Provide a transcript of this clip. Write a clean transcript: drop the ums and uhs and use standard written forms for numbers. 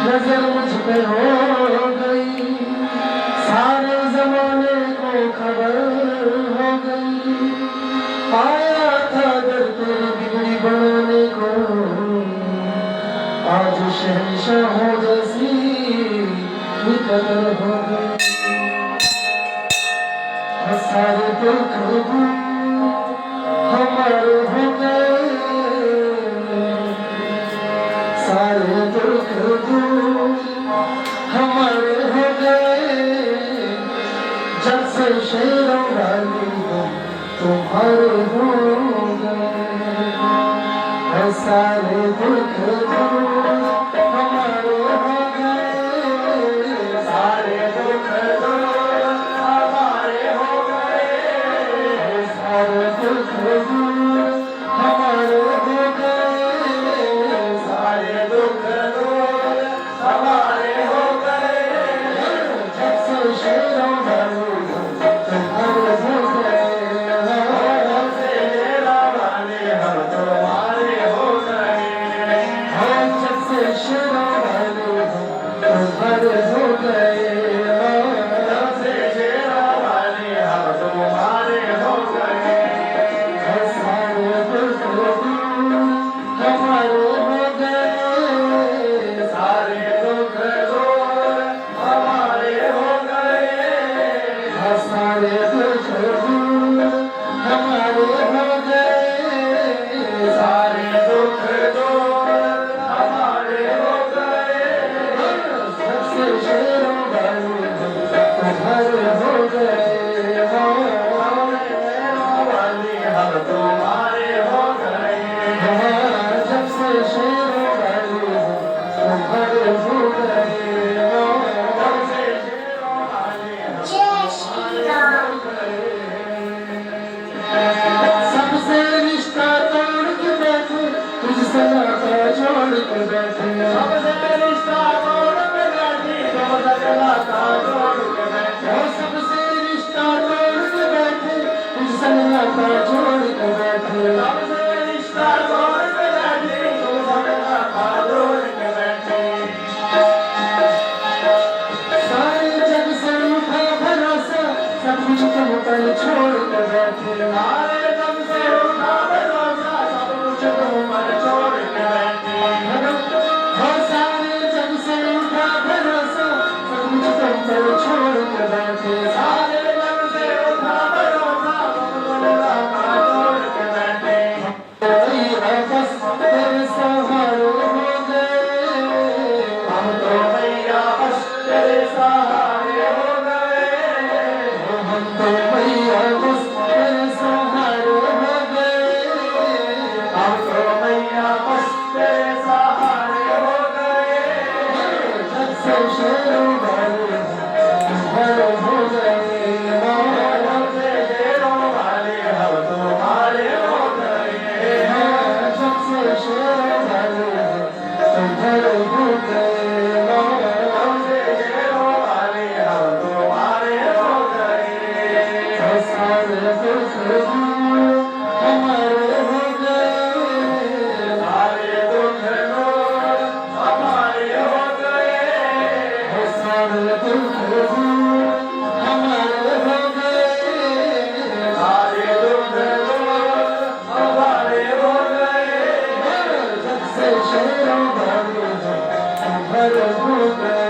नजर मुझ पे हो गई, सारे जमाने को खबर हो गई। आया था दर तेरी बिगड़ी बनाने को, आज शहंशाहों जैसी कदर हो गई। सारे दुख हमारे हो गए, सारे दुख हमारे हो गए। जब से शेरों वाली तुम्हारे हो गए, सारे दुख हमारे हो गए, सारे दुख हमारे हो गए, सारे दुख हमारे हो गए, सारे दुख हमारे हो गए। जब से शेरों वाली तुम्हारे हो गए, जब से शेरों वाली हम तुम्हारे हो गए, जब से शेरों वाली तुम्हारे हो गए, जब से शेरों वाली हम तुम्हारे हो गए। सारे दुख हमारे हो गए, सारे दुख हमारे हो गए, सारे दुख हमारे हो गए, सारे दुख हमारे हो गए। सबसे शेरों वाली तुम्हारे हो गए, शेरों वाली हम तुम्हारे हो गए। जब से शेरों वाली तुम्हारे हो गए, जब से शेरों वाली हम सबसे रिश्ता तोड़ के बैठे, तुझसे नाता जोड़ के बैठे, सबसे रिश्ता तोड़ के बैठे, तुझसे नाता जोड़ के बैठे, सबसे रिश्ता तोड़ के बैठे, तुझसे नाता जोड़ के बैठे, सबसे रिश्ता तोड़ के बैठे, तुझसे नाता जोड़ के बैठे। सारे जग से उठा भरोसा, सब कुछ तुम पर छोड़ के बैठे, सारे जग से उठा भरोसा, सब कुछ तुम पर छोड़ के बैठे। हो सारे जग से उठा भरोसा, सब कुछ तुम पर छोड़ के बैठे, सारे जग से उठा भरोसा, सब कुछ तुम पर छोड़ के बैठे। भैया बस तेरे सहारे हो गए, हम तो भैया बस तेरे सहारे हो गए, हम तो भैया बस तेरे सहारे हो गए, हम तो भैया बस तेरे सहारे हो गए। जब से शेरों वाली तुम्हारे हो गए, जब से शेरों वाली हम तुम्हारे हो गए, जब से शेरों वाली तुम्हारे हो गए, जब से शेरों वाली हम तुम्हारे हो गए। सारे दुख हमारे हो गए, सारे दुख हमारे हो गए, सारे दुख हमारे हो गए, सारे दुख हमारे हो गए। जब से शेरों वाली तुम्हारे हो गए।